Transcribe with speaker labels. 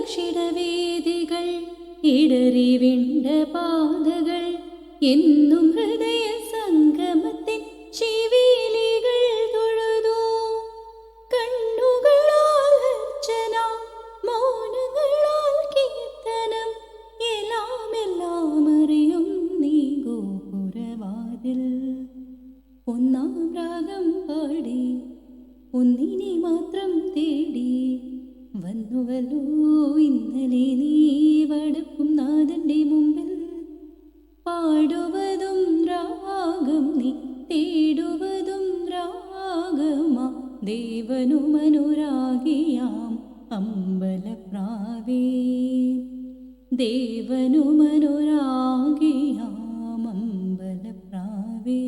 Speaker 1: കർഷിടവേദികൾ ഇടറി വിണ്ട പാതകൾ എന്നും ഹൃദയ സംഗമത്തിൻ ശിവീലികൾ തൊഴുതു. കണ്ണുകളാൽ അർച്ചന, മൗനങ്ങളാൽ കീർത്തനം, എല്ലാം എല്ലാം അറിയും നീ ഗോപുരവാതിൽ. ഒന്നാം രാഗം പാടി ഒന്നിനെ മാത്രം തേടി വന്നുവല്ലോ ഇന്നലെ നീ വടക്കും നാഥന്റെ മുമ്പിൽ. പാടുവതും രാഗം നീ തേടുവതും രാഗമാ ദേവനുമനുരാഗിയാം അമ്പലപ്രാവേ. ദേവനുമനുരാഗിയാം അമ്പലപ്രാവേ.